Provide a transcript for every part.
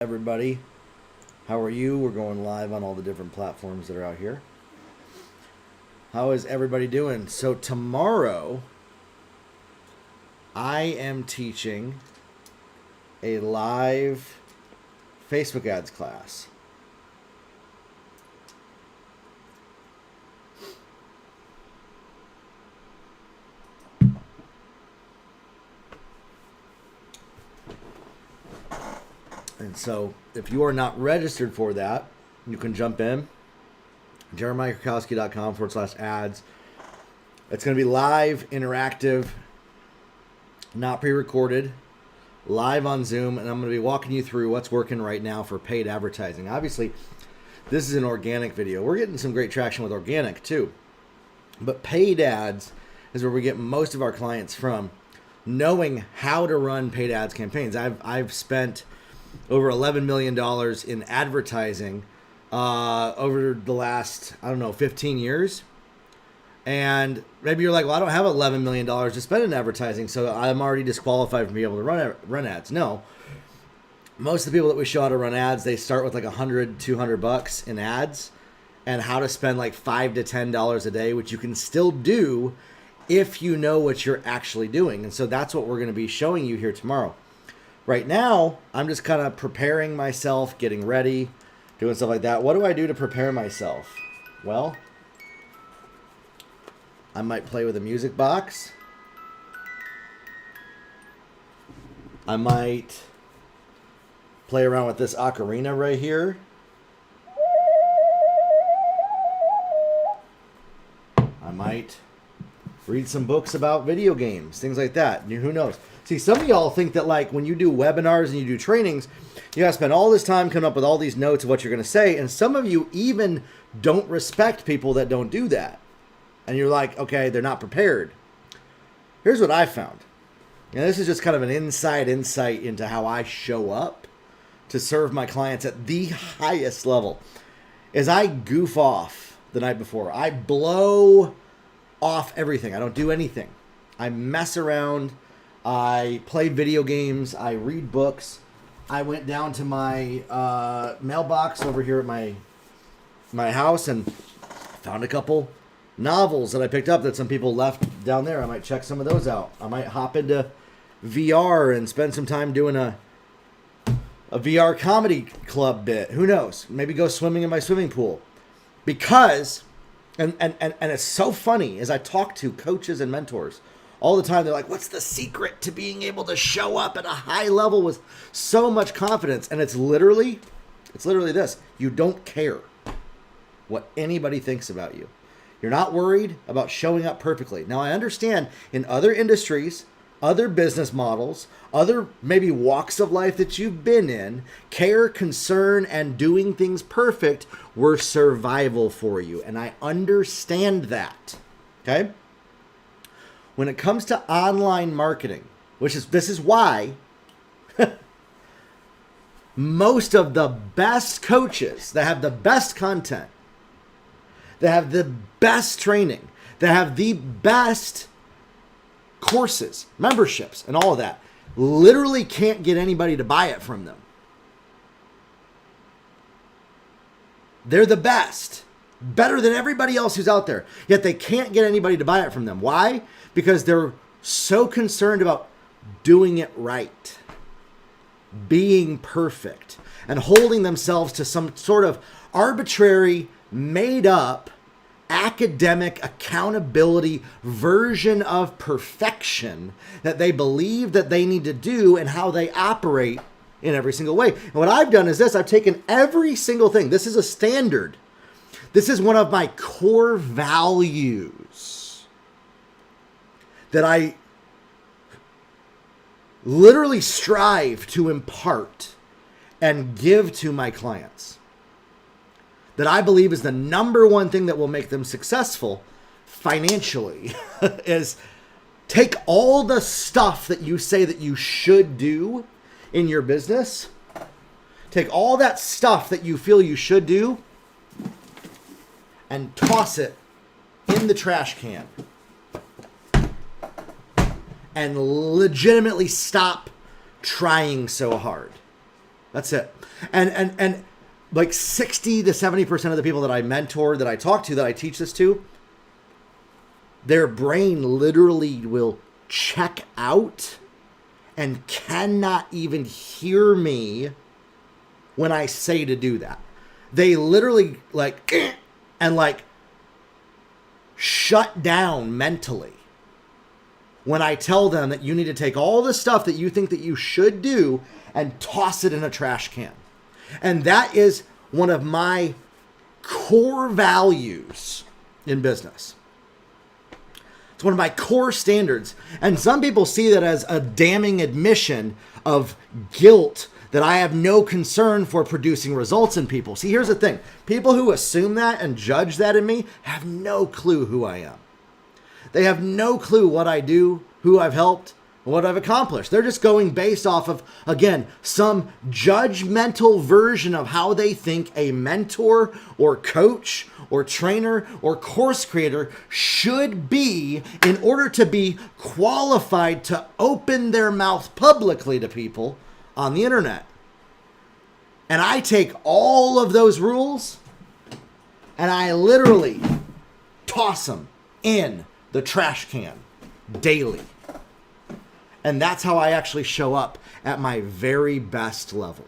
Everybody, how are you? We're going live on all the different platforms that are out here. How is everybody doing? So tomorrow I am teaching a live Facebook ads class. And so if you are not registered for that, you can jump in, jeremiahkrakowski.com/ads. It's going to be live, interactive, not pre-recorded, live on Zoom, and I'm going to be walking you through what's working right now for paid advertising. Obviously, this is an organic video. We're getting some great traction with organic too, but paid ads is where we get most of our clients from, knowing how to run paid ads campaigns. I've spent over $11 million in advertising over the last, 15 years. And maybe you're like, well, I don't have $11 million to spend in advertising, so I'm already disqualified from being able to run ads. No. Most of the people that we show how to run ads, they start with like $100, $200 in ads and how to spend like $5 to $10 a day, which you can still do if you know what you're actually doing. And so that's what we're going to be showing you here tomorrow. Right now, I'm just kind of preparing myself, getting ready, doing stuff like that. What do I do to prepare myself? Well, I might play with a music box. I might play around with this ocarina right here. I might read some books about video games, things like that. Who knows? See, some of y'all think that like when you do webinars and you do trainings, you gotta spend all this time coming up with all these notes of what you're gonna say, and some of you even don't respect people that don't do that. And you're like, okay, they're not prepared. Here's what I found. And this is just kind of an insight into how I show up to serve my clients at the highest level. Is I goof off the night before. I blow off everything. I don't do anything. I mess around. I play video games. I read books. I went down to my mailbox over here at my house and found a couple novels that I picked up that some people left down there. I might check some of those out. I might hop into VR and spend some time doing a VR comedy club bit. Who knows? Maybe go swimming in my swimming pool. Because, and it's so funny, as I talk to coaches and mentors all the time, they're like, what's the secret to being able to show up at a high level with so much confidence? And it's literally this. You don't care what anybody thinks about you. You're not worried about showing up perfectly. Now, I understand in other industries, other business models, other maybe walks of life that you've been in, care, concern, and doing things perfect were survival for you. And I understand that. Okay? When it comes to online marketing, this is why most of the best coaches that have the best content, that have the best training, that have the best courses, memberships, and all of that, literally can't get anybody to buy it from them. They're the best, better than everybody else who's out there, yet they can't get anybody to buy it from them. Why? Because they're so concerned about doing it right, being perfect, and holding themselves to some sort of arbitrary, made up, academic accountability version of perfection that they believe that they need to do and how they operate in every single way. And what I've done is this. I've taken every single thing. This is a standard. This is one of my core values that I literally strive to impart and give to my clients, that I believe is the number one thing that will make them successful financially is take all the stuff that you say that you should do in your business, take all that stuff that you feel you should do and toss it in the trash can and legitimately stop trying so hard. That's it. And like 60 to 70% of the people that I mentor, that I talk to, that I teach this to, their brain literally will check out and cannot even hear me when I say to do that. They literally like and like shut down mentally when I tell them that you need to take all the stuff that you think that you should do and toss it in a trash can. And that is one of my core values in business. It's one of my core standards. And some people see that as a damning admission of guilt, that I have no concern for producing results in people. See, here's the thing. People who assume that and judge that in me have no clue who I am. They have no clue what I do, who I've helped, what I've accomplished. They're just going based off of, again, some judgmental version of how they think a mentor or coach or trainer or course creator should be in order to be qualified to open their mouth publicly to people on the internet. And I take all of those rules and I literally toss them in the trash can daily. And that's how I actually show up at my very best level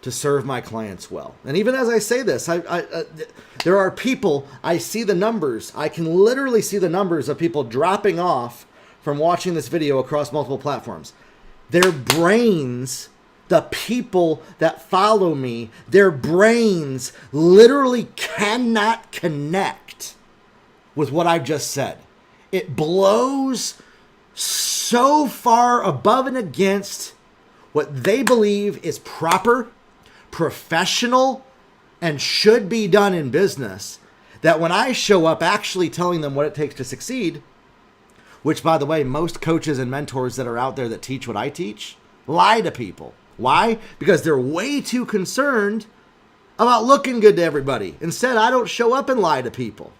to serve my clients well. And even as I say this, there are people, I see the numbers. I can literally see the numbers of people dropping off from watching this video across multiple platforms. Their brains, the people that follow me, their brains literally cannot connect with what I've just said. It blows so far above and against what they believe is proper, professional, and should be done in business, that when I show up actually telling them what it takes to succeed, which, by the way, most coaches and mentors that are out there that teach what I teach lie to people. Why? Because they're way too concerned about looking good to everybody. Instead, I don't show up and lie to people.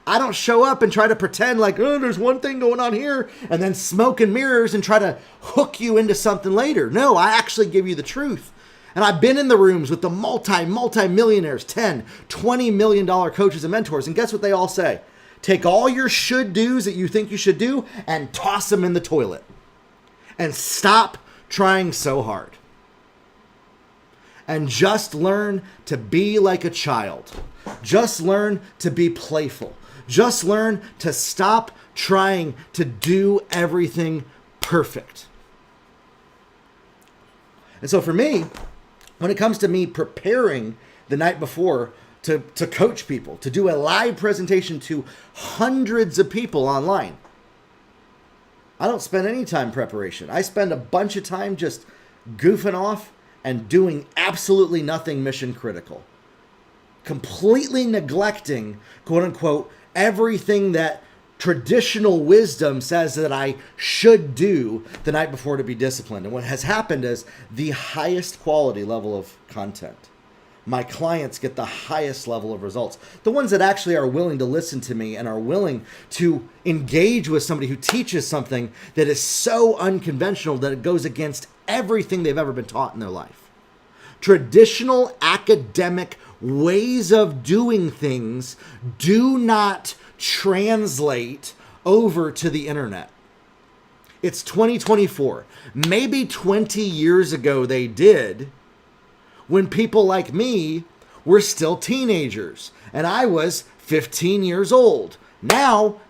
I don't show up and try to pretend like, oh, there's one thing going on here, and then smoke and mirrors and try to hook you into something later. No, I actually give you the truth. And I've been in the rooms with the multi-millionaires, $10, $20 million coaches and mentors, and guess what they all say? Take all your should do's that you think you should do and toss them in the toilet. And stop trying so hard. And just learn to be like a child. Just learn to be playful. Just learn to stop trying to do everything perfect. And so for me, when it comes to me preparing the night before to coach people, to do a live presentation to hundreds of people online, I don't spend any time preparation. I spend a bunch of time just goofing off and doing absolutely nothing mission critical. Completely neglecting, quote unquote, everything that traditional wisdom says that I should do the night before to be disciplined. And what has happened is the highest quality level of content. My clients get the highest level of results. The ones that actually are willing to listen to me and are willing to engage with somebody who teaches something that is so unconventional that it goes against everything they've ever been taught in their life. Traditional academic ways of doing things do not translate over to the internet. It's 2024. Maybe 20 years ago they did, when people like me were still teenagers and I was 15 years old. Now,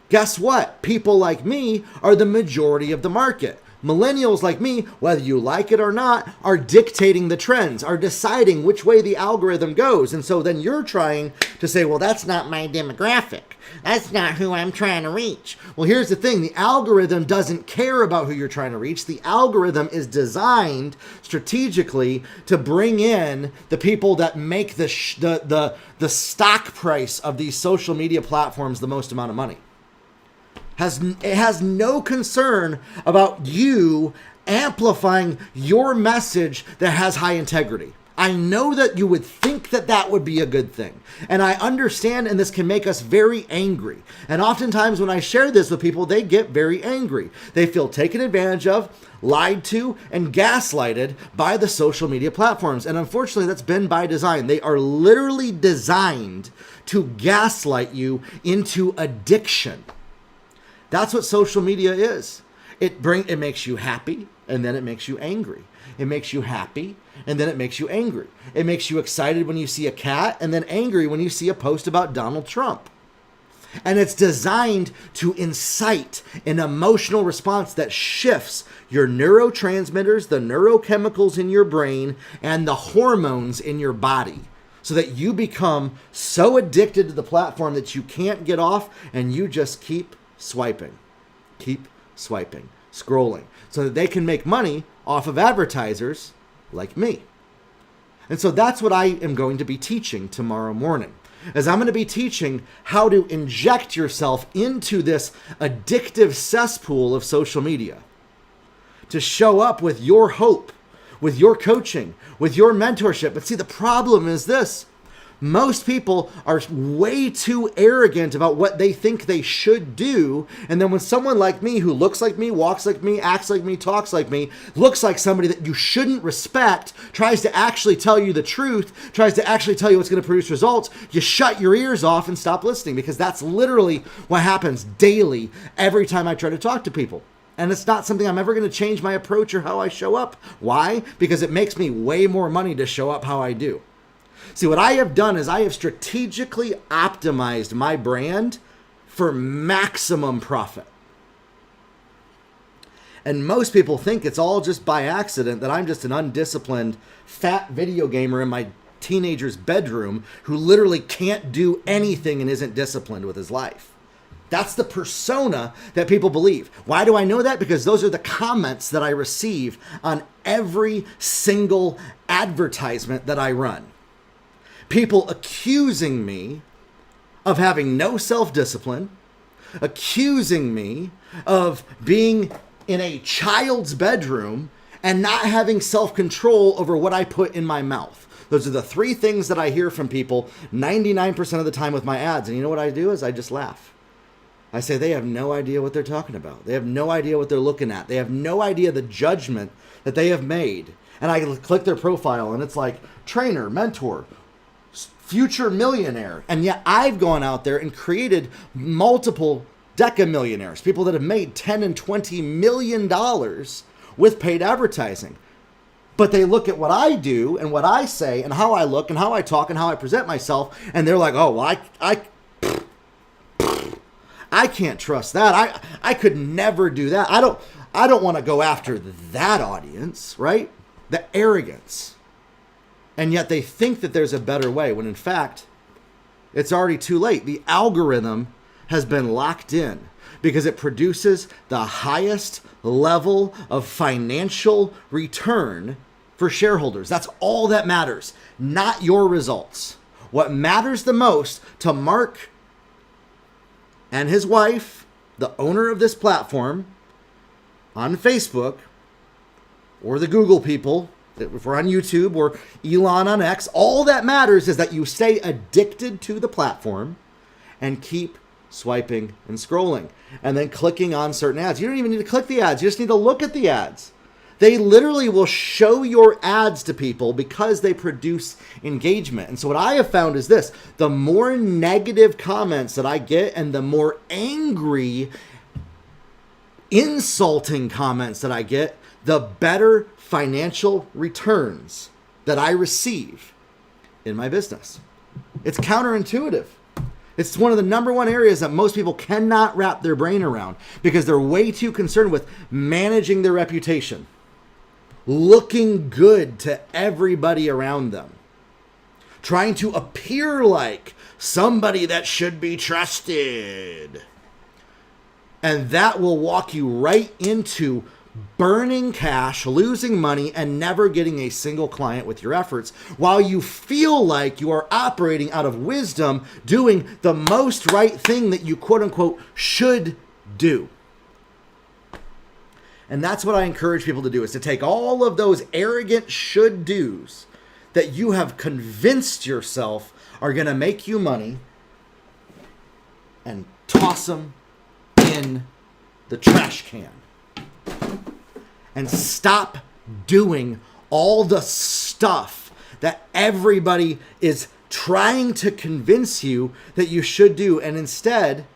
guess what? People like me are the majority of the market. Millennials like me, whether you like it or not, are dictating the trends, are deciding which way the algorithm goes. And so then you're trying to say, well, that's not my demographic. That's not who I'm trying to reach. Well, here's the thing. The algorithm doesn't care about who you're trying to reach. The algorithm is designed strategically to bring in the people that make the stock price of these social media platforms the most amount of money. It has no concern about you amplifying your message that has high integrity. I know that you would think that that would be a good thing. And I understand, and this can make us very angry. And oftentimes when I share this with people, they get very angry. They feel taken advantage of, lied to, and gaslighted by the social media platforms. And unfortunately, that's been by design. They are literally designed to gaslight you into addiction. That's what social media is. It makes you happy, and then it makes you angry. It makes you happy, and then it makes you angry. It makes you excited when you see a cat, and then angry when you see a post about Donald Trump. And it's designed to incite an emotional response that shifts your neurotransmitters, the neurochemicals in your brain, and the hormones in your body, so that you become so addicted to the platform that you can't get off, and you just keep swiping, scrolling, so that they can make money off of advertisers like me. And so that's what I am going to be teaching tomorrow morning, is I'm going to be teaching how to inject yourself into this addictive cesspool of social media, to show up with your hope, with your coaching, with your mentorship. But see, the problem is this. Most people are way too arrogant about what they think they should do. And then when someone like me, who looks like me, walks like me, acts like me, talks like me, looks like somebody that you shouldn't respect, tries to actually tell you the truth, tries to actually tell you what's going to produce results, you shut your ears off and stop listening, because that's literally what happens daily every time I try to talk to people. And it's not something I'm ever going to change my approach or how I show up. Why? Because it makes me way more money to show up how I do. See, what I have done is I have strategically optimized my brand for maximum profit. And most people think it's all just by accident, that I'm just an undisciplined, fat video gamer in my teenager's bedroom who literally can't do anything and isn't disciplined with his life. That's the persona that people believe. Why do I know that? Because those are the comments that I receive on every single advertisement that I run. People accusing me of having no self-discipline, accusing me of being in a child's bedroom and not having self-control over what I put in my mouth. Those are the three things that I hear from people 99% of the time with my ads. And you know what I do is I just laugh. I say they have no idea what they're talking about. They have no idea what they're looking at. They have no idea the judgment that they have made. And I click their profile and it's like trainer, mentor, future millionaire. And yet I've gone out there and created multiple decamillionaires, people that have made $10 and $20 million with paid advertising. But they look at what I do and what I say and how I look and how I talk and how I present myself, and they're like, oh, well, I can't trust that. I could never do that. I don't want to go after that audience, right? The arrogance. And yet they think that there's a better way, when in fact, it's already too late. The algorithm has been locked in because it produces the highest level of financial return for shareholders. That's all that matters, not your results. What matters the most to Mark and his wife, the owner of this platform, on Facebook, or the Google people, if we're on YouTube, or Elon on X, all that matters is that you stay addicted to the platform and keep swiping and scrolling and then clicking on certain ads. You don't even need to click the ads. You just need to look at the ads. They literally will show your ads to people because they produce engagement. And so what I have found is this: the more negative comments that I get and the more angry, insulting comments that I get, the better financial returns that I receive in my business. It's counterintuitive. It's one of the number one areas that most people cannot wrap their brain around because they're way too concerned with managing their reputation, looking good to everybody around them, trying to appear like somebody that should be trusted. And that will walk you right into burning cash, losing money, and never getting a single client with your efforts, while you feel like you are operating out of wisdom, doing the most right thing that you quote unquote should do. And that's what I encourage people to do, is to take all of those arrogant should do's that you have convinced yourself are going to make you money and toss them in the trash can. And stop doing all the stuff that everybody is trying to convince you that you should do. And instead,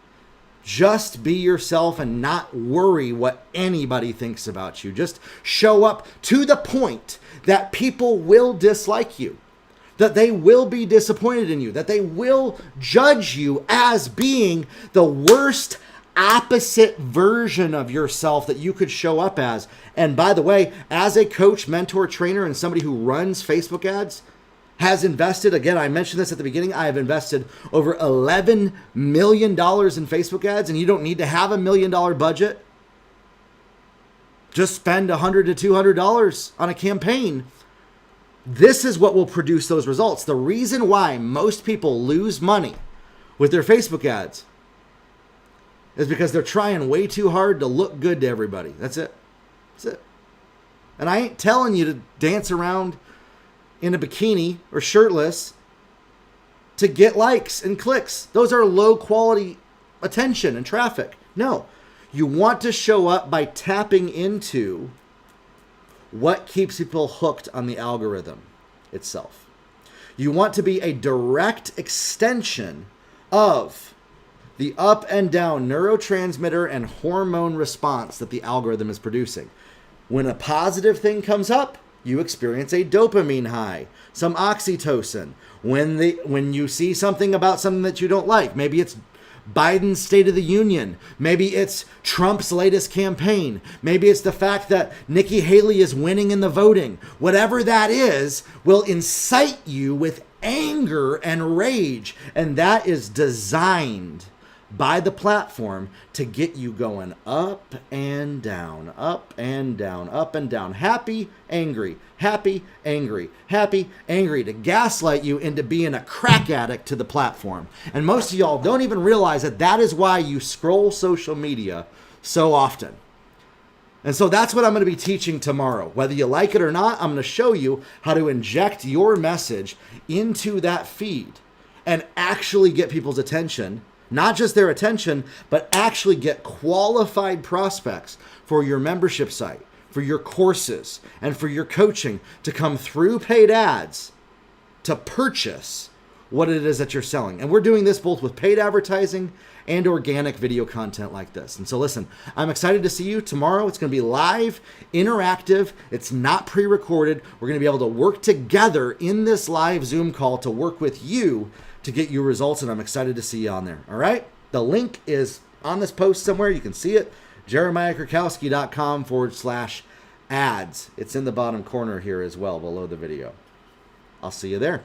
just be yourself and not worry what anybody thinks about you. Just show up to the point that people will dislike you, that they will be disappointed in you, that they will judge you as being the worst opposite version of yourself that you could show up as. And by the way, as a coach, mentor, trainer, and somebody who runs Facebook ads, has invested, again, I mentioned this at the beginning, I have invested over $11 million in Facebook ads, and you don't need to have $1 million budget. Just spend $100 to $200 on a campaign. This is what will produce those results. The reason why most people lose money with their Facebook ads is because they're trying way too hard to look good to everybody. That's it. That's it. And I ain't telling you to dance around in a bikini or shirtless to get likes and clicks. Those are low quality attention and traffic. No, you want to show up by tapping into what keeps people hooked on the algorithm itself. You want to be a direct extension of the up and down neurotransmitter and hormone response that the algorithm is producing. When a positive thing comes up, you experience a dopamine high, some oxytocin. When you see something about something that you don't like, maybe it's Biden's State of the Union, maybe it's Trump's latest campaign, maybe it's the fact that Nikki Haley is winning in the voting. Whatever that is will incite you with anger and rage, and that is designed by the platform to get you going up and down, up and down, up and down. Happy, angry, happy, angry, happy, angry, to gaslight you into being a crack addict to the platform. And most of y'all don't even realize that that is why you scroll social media so often. And so that's what I'm going to be teaching tomorrow. Whether you like it or not, I'm going to show you how to inject your message into that feed and actually get people's attention. Not just their attention, but actually get qualified prospects for your membership site, for your courses, and for your coaching to come through paid ads to purchase what it is that you're selling. And we're doing this both with paid advertising and organic video content like this. And so listen, I'm excited to see you tomorrow. It's going to be live, interactive. It's not pre-recorded. We're going to be able to work together in this live Zoom call to work with you to get you results, and I'm excited to see you on there. All right? The link is on this post somewhere. You can see it, jeremiahkrakowski.com/ads. It's in the bottom corner here as well below the video. I'll see you there.